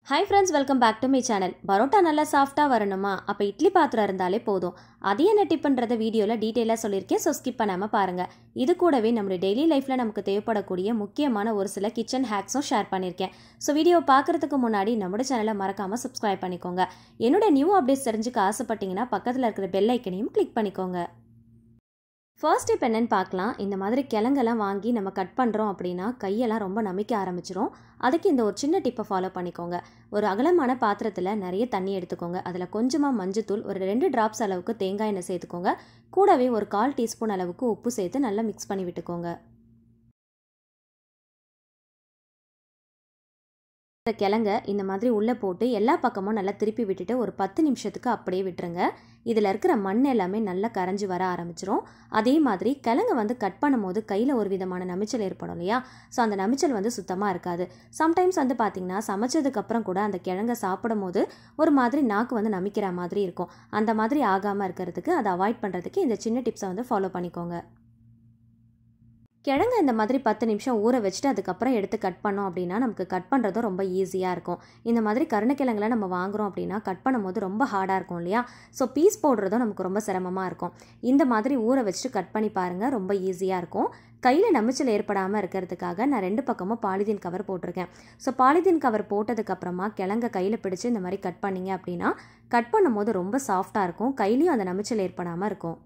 Hi friends, welcome back to my channel. Parotta நல்லா சாஃப்ட்டா வரணுமா? அப்ப இட்லி பாத்திரம் இருந்தாலே போதும். அது என்ன டிப்ன்றத வீடியோல டீடைலா சொல்லிருக்கேன். சோ ஸ்கிப் பண்ணாம பாருங்க. இது கூடவே நம்ம டெய்லி லைஃப்ல நமக்கு தேவைப்படக்கூடிய முக்கியமான ஒரு சில கிச்சன் ஹேக்ஸும் ஷேர் பண்ணிருக்கேன். சோ வீடியோ பார்க்கிறதுக்கு முன்னாடி நம்ம சேனலை மறக்காம subscribe பண்ணிக்கோங்க. என்னோட நியூ அப்டேட்ஸ் தெரிஞ்சுக்க ஆசைப்பட்டீங்கன்னா பக்கத்துல இருக்கிற பெல் ஐக்கனையும் கிளிக் பண்ணிக்கோங்க. ஃபர்ஸ்ட் டிப் என்னன்னு பார்க்கலாம். இந்த மாதிரி கிழங்கெல்லாம் வாங்கி நம்ம கட் பண்ணுறோம் அப்படின்னா கையெல்லாம் ரொம்ப நமிக்க ஆரம்பிச்சிரும். அதுக்கு இந்த ஒரு சின்ன டிப்பை ஃபாலோ பண்ணிக்கோங்க. ஒரு அகலமான பாத்திரத்தில் நிறைய தண்ணி எடுத்துக்கோங்க. அதில் கொஞ்சமாக மஞ்சத்தூள், ஒரு 2 டிராப்ஸ் அளவுக்கு தேங்காய் எண்ணெய் சேர்த்துக்கோங்க. கூடவே ஒரு 1/4 டீஸ்பூன் அளவுக்கு உப்பு சேர்த்து நல்லா மிக்ஸ் பண்ணி விட்டுக்கோங்க. இந்த கிழங்க இந்த மாதிரி உள்ளே போட்டு எல்லா பக்கமும் நல்லா திருப்பி விட்டுட்டு ஒரு 10 நிமிஷத்துக்கு அப்படியே விட்டுருங்க. இதில் இருக்கிற மண் எல்லாமே நல்லா கரைஞ்சி வர ஆரம்பிச்சிரும். அதே மாதிரி கிழங்க கட் பண்ணும்போது கையில் ஒரு விதமான நமிச்சல் ஏற்படும் இல்லையா? ஸோ அந்த நமிச்சல் சுத்தமாக இருக்காது. சம்டைம்ஸ் பார்த்தீங்கன்னா சமைச்சதுக்கப்புறம் கூட அந்த கிழங்க சாப்பிடும் போது ஒரு மாதிரி நாக்கு நமிக்கிற மாதிரி இருக்கும். அந்த மாதிரி ஆகாமல் இருக்கிறதுக்கு, அதை அவாய்ட் பண்ணுறதுக்கு இந்த சின்ன டிப்ஸை ஃபாலோ பண்ணிக்கோங்க. கிழங்கு இந்த மாதிரி 10 நிமிஷம் ஊற வச்சுட்டு அதுக்கப்புறம் எடுத்து கட் பண்ணோம் அப்படின்னா நமக்கு கட் பண்ணுறதும் ரொம்ப ஈஸியாக இருக்கும். இந்த மாதிரி கருணக்கிழங்குல நம்ம வாங்குகிறோம் அப்படின்னா கட் பண்ணும்போது ரொம்ப ஹார்டாக இருக்கும் இல்லையா? ஸோ பீஸ் போடுறதும் நமக்கு ரொம்ப சிரமமாக இருக்கும். இந்த மாதிரி ஊற வச்சுட்டு கட் பண்ணி பாருங்கள், ரொம்ப ஈஸியாக இருக்கும். கையில் நமிச்சல் ஏற்படாமல் இருக்கிறதுக்காக நான் 2 பக்கமும் பாலிதீன் கவர் போட்டிருக்கேன். ஸோ பாலிதீன் கவர் போட்டதுக்கப்புறமா கிழங்க கையில் பிடிச்சி இந்த மாதிரி கட் பண்ணிங்க அப்படின்னா கட் பண்ணும்போது ரொம்ப சாஃப்டாக இருக்கும். கையிலையும் அந்த நமிச்சல் ஏற்படாமல் இருக்கும்.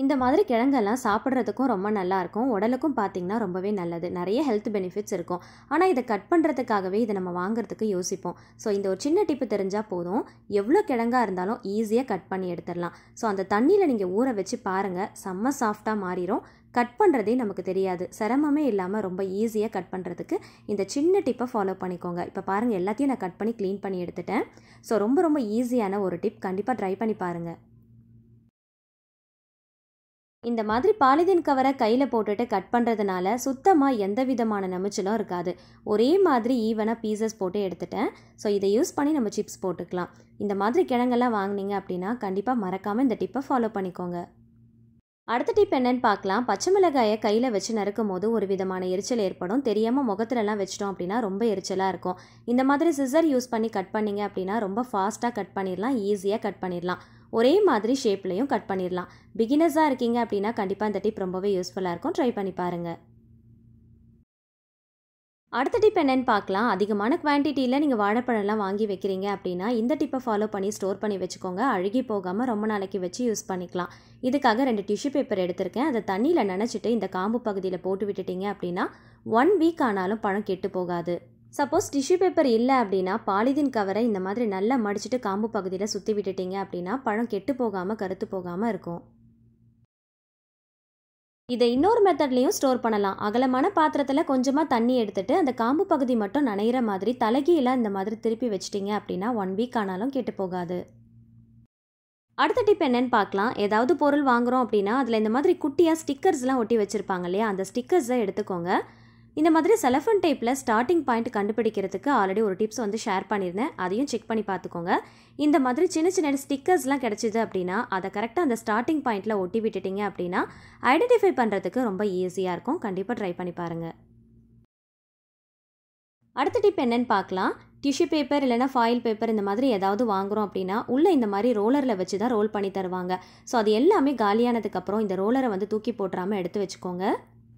இந்த மாதிரி கிழங்கெல்லாம் சாப்பிட்றதுக்கும் ரொம்ப நல்லாயிருக்கும். உடலுக்கும் பார்த்திங்கன்னா ரொம்பவே நல்லது. நிறைய ஹெல்த் பெனிஃபிட்ஸ் இருக்கும். ஆனால் இதை கட் பண்ணுறதுக்காகவே இதை நம்ம வாங்குறதுக்கு யோசிப்போம். ஸோ இந்த ஒரு சின்ன டிப்பு தெரிஞ்சால் போதும், எவ்வளோ கிழங்கா இருந்தாலும் ஈஸியாக கட் பண்ணி எடுத்துடலாம். ஸோ அந்த தண்ணியில் நீங்கள் ஊற வச்சு பாருங்கள், செம்ம சாஃப்டாக மாறிடும். கட் பண்ணுறதே நமக்கு தெரியாது. சிரமமே இல்லாமல் ரொம்ப ஈஸியாக கட் பண்ணுறதுக்கு இந்த சின்ன டிப்பை ஃபாலோ பண்ணிக்கோங்க. இப்போ பாருங்கள், எல்லாத்தையும் நான் கட் பண்ணி க்ளீன் பண்ணி எடுத்துட்டேன். ஸோ ரொம்ப ஈஸியான ஒரு டிப், கண்டிப்பாக ட்ரை பண்ணி பாருங்கள். இந்த மாதிரி பாலிதீன் கவரை கையில் போட்டுட்டு கட் பண்ணுறதுனால சுத்தமாக எந்த விதமான நமிச்சலும் இருக்காது. ஒரே மாதிரி ஈவனாக பீசஸ் போட்டு எடுத்துட்டேன். ஸோ இதை யூஸ் பண்ணி நம்ம சிப்ஸ் போட்டுக்கலாம். இந்த மாதிரி கிழங்கெல்லாம் வாங்கினீங்க அப்படின்னா கண்டிப்பாக மறக்காமல் இந்த டிப்பை ஃபாலோ பண்ணிக்கோங்க. அடுத்த டிப் என்னன்னு பார்க்கலாம். பச்சை மிளகாயை கையில் வச்சு நறுக்கும் போது ஒரு விதமான எரிச்சல் ஏற்படும். தெரியாமல் முகத்துலலாம் வச்சிட்டோம் அப்படின்னா ரொம்ப எரிச்சலாக இருக்கும். இந்த மாதிரி சிசர் யூஸ் பண்ணி கட் பண்ணிங்க அப்படின்னா ரொம்ப ஃபாஸ்ட்டாக கட் பண்ணிடலாம், ஈஸியாக கட் பண்ணிடலாம். ஒரே மாதிரி ஷேப்லையும் கட் பண்ணிடலாம். பிகினர்ஸாக இருக்கீங்க அப்படின்னா கண்டிப்பாக இந்த டிப் ரொம்பவே யூஸ்ஃபுல்லாக இருக்கும். ட்ரை பண்ணி பாருங்கள். அடுத்த டிப் என்னன்னு பார்க்கலாம். அதிகமான குவான்டிட்டியில் நீங்கள் வாழைப்பழம்லாம் வாங்கி வைக்கிறீங்க அப்படின்னா இந்த டிப்பை ஃபாலோ பண்ணி ஸ்டோர் பண்ணி வச்சுக்கோங்க. அழுகி போகாமல் ரொம்ப நாளைக்கு வச்சு யூஸ் பண்ணிக்கலாம். இதுக்காக 2 டிஷ்யூ பேப்பர் எடுத்திருக்கேன். அதை தண்ணியில் நனைச்சிட்டு இந்த காம்பு பகுதியில் போட்டு விட்டுட்டீங்க அப்படின்னா 1 வீக் ஆனாலும் பழம் கெட்டு போகாது. சப்போஸ் டிஷ்யூ பேப்பர் இல்லை அப்படின்னா பாலிதீன் கவரை இந்த மாதிரி நல்லா மடிச்சுட்டு காம்பு பகுதியில் சுற்றி விட்டுட்டீங்க அப்படின்னா பழம் கெட்டு போகாமல் கருத்து போகாமல் இருக்கும். இதை இன்னொரு மெத்தட்லையும் ஸ்டோர் பண்ணலாம். அகலமான பாத்திரத்தில் கொஞ்சமாக தண்ணி எடுத்துட்டு அந்த காம்பு பகுதி மட்டும் நனைகிற மாதிரி தலைகீழாக இந்த மாதிரி திருப்பி வச்சிட்டிங்க அப்படின்னா 1 வீக் ஆனாலும் கெட்டு போகாது. அடுத்த டிப் என்னன்னு பார்க்கலாம். ஏதாவது பொருள் வாங்குகிறோம் அப்படின்னா அதில் இந்த மாதிரி குட்டியாக ஸ்டிக்கர்ஸ்லாம் ஒட்டி வச்சுருப்பாங்க இல்லையா? அந்த ஸ்டிக்கர்ஸை எடுத்துக்கோங்க. இந்த மாதிரி செலஃபன் டேப்பில் ஸ்டார்டிங் பாயிண்ட் கண்டுபிடிக்கிறதுக்கு ஆல்ரெடி ஒரு டிப்ஸ் ஷேர் பண்ணியிருந்தேன். அதையும் செக் பண்ணி பார்த்துக்கோங்க. இந்த மாதிரி சின்ன ஸ்டிக்கர்ஸ்லாம் கிடச்சிது அப்படின்னா அதை கரெக்டாக அந்த ஸ்டார்டிங் பாயிண்டில் ஒட்டி விட்டுட்டிங்க அப்படின்னா ஐடென்டிஃபை பண்ணுறதுக்கு ரொம்ப ஈஸியாக இருக்கும். கண்டிப்பாக ட்ரை பண்ணி பாருங்கள். அடுத்த டிப் என்னன்னு பார்க்கலாம். டிஷ்யூ பேப்பர் இல்லைனா ஃபாயில் பேப்பர் இந்த மாதிரி ஏதாவது வாங்குகிறோம் அப்படின்னா உள்ளே இந்த மாதிரி ரோலரில் வச்சு தான் ரோல் பண்ணி தருவாங்க. ஸோ அது எல்லாமே காலியானதுக்கப்புறம் இந்த ரோலரை தூக்கி போட்டுறாமல் எடுத்து வச்சுக்கோங்க.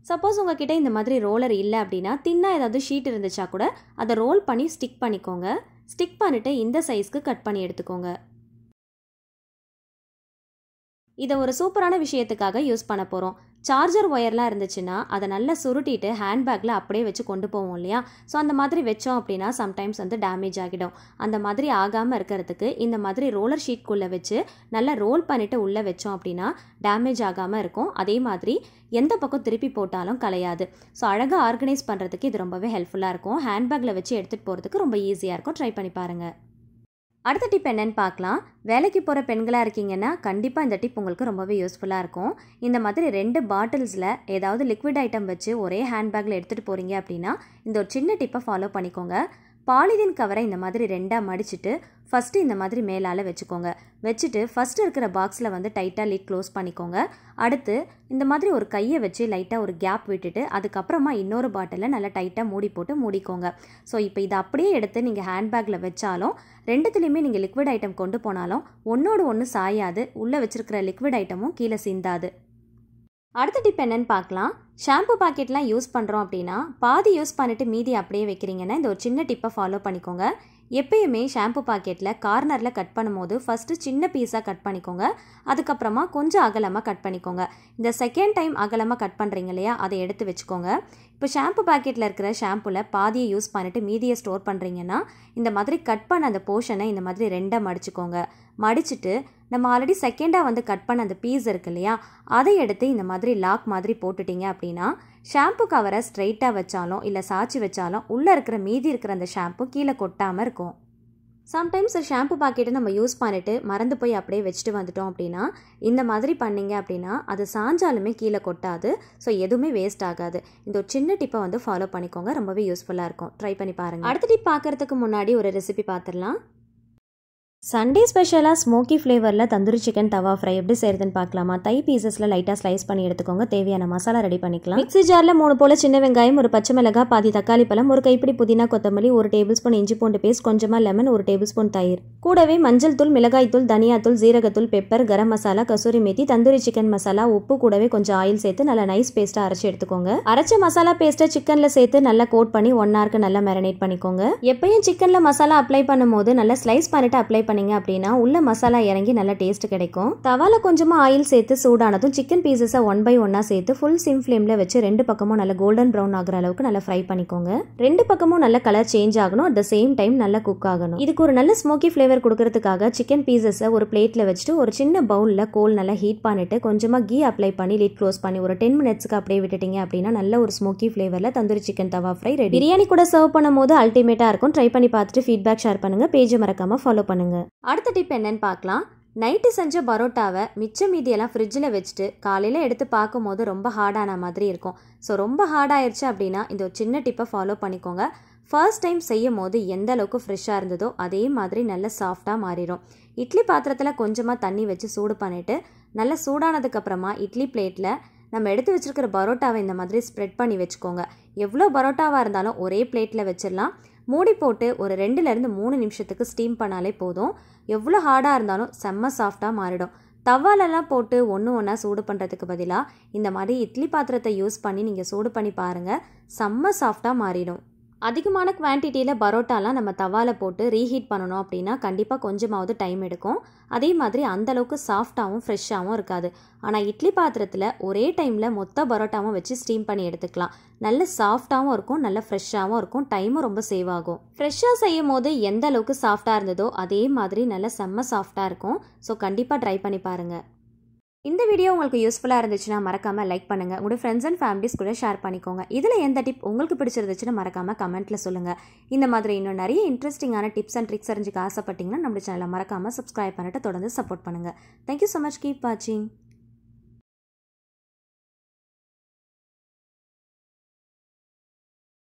சப்போஸ் உங்ககிட்ட இந்த மாதிரி ரோலர் இல்லை அப்படின்னா தின்னாக ஏதாவது ஷீட் இருந்துச்சா கூட அதை ரோல் பண்ணி ஸ்டிக் பண்ணிக்கோங்க. ஸ்டிக் பண்ணிவிட்டு இந்த சைஸ்க்கு கட் பண்ணி எடுத்துக்கோங்க. இதை ஒரு சூப்பரான விஷயத்துக்காக யூஸ் பண்ண போகிறோம். சார்ஜர் ஒயர்லாம் இருந்துச்சுன்னா அதை நல்லா சுருட்டிட்டு ஹேண்ட்பேக்கில் அப்படியே வச்சு கொண்டு போவோம் இல்லையா? ஸோ அந்த மாதிரி வச்சோம் அப்படின்னா சம்டைம்ஸ் டேமேஜ் ஆகிடும். அந்த மாதிரி ஆகாமல் இருக்கிறதுக்கு இந்த மாதிரி ரோலர் ஷீட்குள்ளே வச்சு நல்லா ரோல் பண்ணிவிட்டு உள்ளே வச்சோம் அப்படின்னா டேமேஜ் ஆகாமல் இருக்கும். அதே மாதிரி எந்த பக்கம் திருப்பி போட்டாலும் கலையாது. ஸோ அழகாக ஆர்கனைஸ் பண்ணுறதுக்கு இது ரொம்பவே ஹெல்ப்ஃபுல்லாக இருக்கும். ஹேண்ட்பேக்கில் வச்சு எடுத்துகிட்டு போகிறதுக்கு ரொம்ப ஈஸியாக இருக்கும். ட்ரை பண்ணி பாருங்கள். அடுத்த டிப் என்னன்னு பார்க்கலாம். வேலைக்கு போகிற பெண்களாக இருக்கீங்கன்னா கண்டிப்பாக இந்த டிப் உங்களுக்கு ரொம்பவே யூஸ்ஃபுல்லாக இருக்கும். இந்த மாதிரி 2 பாட்டில்ஸில் ஏதாவது லிக்விட் ஐட்டம் வச்சு ஒரே ஹேண்ட்பேக்கில் எடுத்துகிட்டு போகிறீங்க அப்படின்னா இந்த ஒரு சின்ன டிப்பை ஃபாலோ பண்ணிக்கோங்க. பாலிதீன் கவரை இந்த மாதிரி 2ஆக மடிச்சுட்டு ஃபஸ்ட்டு இந்த மாதிரி மேலால் வச்சுக்கோங்க. வச்சுட்டு ஃபஸ்ட்டு இருக்கிற பாக்ஸில் வந்து டைட்டாக லிட் க்ளோஸ் பண்ணிக்கோங்க. அடுத்து இந்த மாதிரி ஒரு கையை வச்சு லைட்டாக ஒரு கேப் விட்டுட்டு அதுக்கப்புறமா இன்னொரு பாட்டிலில் நல்லா டைட்டாக மூடி போட்டு மூடிக்கோங்க. ஸோ இப்போ இதை அப்படியே எடுத்து நீங்கள் ஹேண்ட்பேக்கில் வச்சாலும் ரெண்டுத்துலேயுமே நீங்கள் லிக்விட் ஐட்டம் கொண்டு போனாலும் ஒன்றோடு ஒன்று சாயாது, உள்ளே வச்சுருக்கிற லிக்விட் ஐட்டமும் கீழே சிந்தாது. அடுத்த டிப் என்னன்னு பார்க்கலாம். ஷாம்பு பாக்கெட்லாம் யூஸ் பண்ணுறோம் அப்படின்னா பாதி யூஸ் பண்ணிவிட்டு மீதி அப்படியே வைக்கிறீங்கன்னா இந்த ஒரு சின்ன டிப்பை ஃபாலோ பண்ணிக்கோங்க. எப்பயுமே ஷாம்பு பாக்கெட்டில் கார்னரில் கட் பண்ணும்போது ஃபஸ்ட்டு சின்ன பீஸாக கட் பண்ணிக்கோங்க. அதுக்கப்புறமா கொஞ்சம் அகலமாக கட் பண்ணிக்கோங்க. இந்த செகண்ட் டைம் அகலமாக கட் பண்ணுறீங்க இல்லையா, அதை எடுத்து வச்சுக்கோங்க. இப்போ ஷாம்பு பாக்கெட்டில் இருக்கிற ஷாம்புவில் பாதியை யூஸ் பண்ணிவிட்டு மீதியை ஸ்டோர் பண்ணுறீங்கன்னா இந்த மாதிரி கட் பண்ண அந்த போர்ஷனை இந்த மாதிரி 2ஆக மடிச்சுக்கோங்க. மடிச்சுட்டு நம்ம ஆல்ரெடி செகண்டாக வந்து கட் பண்ண அந்த பீஸ் இருக்கு இல்லையா, அதை எடுத்து இந்த மாதிரி லாக் மாதிரி போட்டுட்டீங்க அப்படின்னா ஷாம்பு கவரை ஸ்ட்ரைட்டாக வச்சாலும் இல்லை சாய்ச்சி வச்சாலும் உள்ளே இருக்கிற மீதி இருக்கிற அந்த ஷாம்பு கீழே கொட்டாமல் இருக்கும். சம்டைம்ஸ் ஷாம்பு பாக்கெட்டை நம்ம யூஸ் பண்ணிவிட்டு மறந்து போய் அப்படியே வச்சுட்டு வந்துட்டோம் அப்படின்னா இந்த மாதிரி பண்ணிங்க அப்படின்னா அது சாஞ்சாலுமே கீழே கொட்டாது. ஸோ எதுவுமே வேஸ்ட் ஆகாது. இந்த ஒரு சின்ன டிப்பை வந்து ஃபாலோ பண்ணிக்கோங்க. ரொம்பவே யூஸ்ஃபுல்லாக இருக்கும். ட்ரை பண்ணி பாருங்கள். அடுத்த டிப் பார்க்குறதுக்கு முன்னாடி ஒரு ரெசிபி பார்த்துடலாம். சண்டே ஸ்பெஷலாக ஸ்மோக்கி ஃப்ளேவரில் தந்தூரி சிக்கன் தவா ஃப்ரை எப்படி செய்கிறதுன்னு பார்க்கலாமா? தை பீசஸில் லைட்டாக ஸ்லைஸ் பண்ணி எடுத்துக்கோங்க. தேவையான மசாலா ரெடி பண்ணிக்கலாம். மிக்ஸி ஜாரில் 3 போல் சின்ன வெங்காயம், ஒரு பச்சை மிளகாய், பாதி தக்காளி பழம், ஒரு கைப்பிடி புதினா கொத்தமல்லி, 1 டேபிள் ஸ்பூன் இஞ்சி பூண்டு பேஸ்ட், கொஞ்சமாக லெமன், 1 டேபிள் ஸ்பூன் தயிர், கூடவே மஞ்சள் தூள், மிளகாய் தூள், தனியாத்தூள், ஜீரகத்தூள், பெப்பர், கரம் மசாலா, கசூரி மேத்தி, தந்தூரி சிக்கன் மசாலா, உப்பு, கூடவே கொஞ்சம் ஆயில் சேர்த்து நல்லா நைஸ் பேஸ்ட்டாக அரைச்சி எடுத்துக்கோங்க. அரைச்ச மசாலா பேஸ்ட்டை சிக்கனில் சேர்த்து நல்லா கோட் பண்ணி 1 ஹவருக்கு நல்லா மேரினேட் பண்ணிக்கோங்க. எப்பயும் சிக்கனில் மசாலா அப்ளை பண்ணும்போது நல்லா ஸ்லைஸ் பண்ணிட்டு அப்ளை பண்ணிங்க அப்படின்னா மசாலா இறங்கி நல்ல டேஸ்ட் கிடைக்கும். தவால கொஞ்சமா ஆயில் சேர்த்து சூடானதும் சிக்கன் பீசஸை 1 by 1 சேர்த்து ஃபுல் சிம் ஃப்ளேம்ல வச்சு 2 பக்கமும் நல்ல கோல்டன் ப்ரௌன் ஆகுற அளவுக்கு நல்லா ஃப்ரை பண்ணிக்கோங்க. 2 பக்கமும் நல்ல கலர் சேஞ்ச் ஆகணும். அட் த சேம் டைம் நல்லா குக் ஆகணும். இதுக்கு ஒரு நல்ல ஸ்மோக்கி ஃப்ளேவர் கொடுக்கறதுக்காக சிக்கன் பீசஸை ஒரு பிளேட்ல வச்சுட்டு ஒரு சின்ன பவுல்ல கோல் நல்லா ஹீட் பண்ணிட்டு கொஞ்சமா கீ அப்ளை பண்ணி லிட் க்ளோஸ் பண்ணி ஒரு 10 மினிட்ஸ்க்கு அப்படியே விட்டுட்டீங்க அப்படின்னா நல்ல ஒரு ஸ்மோக்கி ஃப்ளேவர்ல தந்தூரி சிக்கன் தவா ஃப்ரை ரெடி. பிரியாணி கூட சர்வ் பண்ணும்போது அல்டிமேட்டா இருக்கும். ட்ரை பண்ணி பார்த்துட்டு ஃபீட்பேக் ஷேர் பண்ணுங்க. பேஜை மறக்காம ஃபாலோ பண்ணுங்க. அடுத்த டிப் என்னன்னு பார்க்கலாம். நைட்டு செஞ்ச பரோட்டாவை மிச்ச மீதியெல்லாம் ஃப்ரிட்ஜில் வச்சுட்டு காலையில் எடுத்து பார்க்கும்போது ரொம்ப ஹார்டான மாதிரி இருக்கும். ஸோ ரொம்ப ஹார்டாயிருச்சு அப்படின்னா இந்த ஒரு சின்ன டிப்பை ஃபாலோ பண்ணிக்கோங்க. ஃபர்ஸ்ட் டைம் செய்யும் போது எந்த அளவுக்கு ஃப்ரெஷ்ஷாக இருந்ததோ அதே மாதிரி நல்ல சாஃப்டாக மாறிடும். இட்லி பாத்திரத்தில் கொஞ்சமாக தண்ணி வச்சு சூடு பண்ணிவிட்டு நல்லா சூடானதுக்கப்புறமா இட்லி பிளேட்டில் நம்ம எடுத்து வச்சுருக்கிற பரோட்டாவை இந்த மாதிரி ஸ்ப்ரெட் பண்ணி வச்சுக்கோங்க. எவ்வளோ பரோட்டாவாக இருந்தாலும் ஒரே பிளேட்டில் வச்சிடலாம். மூடி போட்டு ஒரு 2லேருந்து 3 நிமிஷத்துக்கு ஸ்டீம் பண்ணாலே போதும். எவ்வளோ ஹார்டாக இருந்தாலும் செம்ம சாஃப்டாக மாறிடும். தவாலெல்லாம் போட்டு ஒன்றா சூடு பண்ணுறதுக்கு பதிலாக இந்த மாதிரி இட்லி பாத்திரத்தை யூஸ் பண்ணி நீங்கள் சூடு பண்ணி பாருங்கள். செம்ம சாஃப்டாக மாறிடும். அதிகமான குவான்டிட்டியில் பரோட்டாலாம் நம்ம தவாவில் போட்டு ரீஹீட் பண்ணணும் அப்படின்னா கண்டிப்பாக கொஞ்சமாவது டைம் எடுக்கும். அதே மாதிரி அந்தளவுக்கு சாஃப்டாகவும் ஃப்ரெஷ்ஷாகவும் இருக்காது. ஆனால் இட்லி பாத்திரத்தில் ஒரே டைமில் மொத்த பரோட்டாவும் வச்சு ஸ்டீம் பண்ணி எடுத்துக்கலாம். நல்ல சாஃப்டாகவும் இருக்கும், நல்ல ஃப்ரெஷ்ஷாகவும் இருக்கும், டைமும் ரொம்ப சேவ் ஆகும். ஃப்ரெஷ்ஷாக செய்யும் போது எந்த அளவுக்கு சாஃப்டாக இருந்ததோ அதே மாதிரி நல்ல செம்ம சாஃப்டாக இருக்கும். ஸோ கண்டிப்பாக ட்ரை பண்ணி பாருங்கள். இந்த வீடியோ உங்களுக்கு யூஸ்ஃபுல்லாக இருந்துச்சுன்னா மறக்காமல் லைக் பண்ணுங்கள். உங்களோட ஃப்ரெண்ட்ஸ் அண்ட் ஃபேமிலிஸ் கூட ஷேர் பண்ணிக்கோங்க. இதில் எந்த டிப் உங்களுக்கு பிடிச்சிருந்துச்சுன்னு மறக்காமல் கமெண்ட்டில் சொல்லுங்கள். இந்த மாதிரி இன்னும் நிறைய இன்ட்ரெஸ்டிங்கான டிப்ஸ் அண்ட் ட்ரிக்ஸ் அறிஞ்சிக்க ஆசைப்பட்டீங்கன்னா நம்ம சேனலை மறக்காமல் சப்ஸ்கிரைப் பண்ணிட்டு தொடர்ந்து சப்போர்ட் பண்ணுங்கள். Thank you so much. கீப் வாட்சிங்.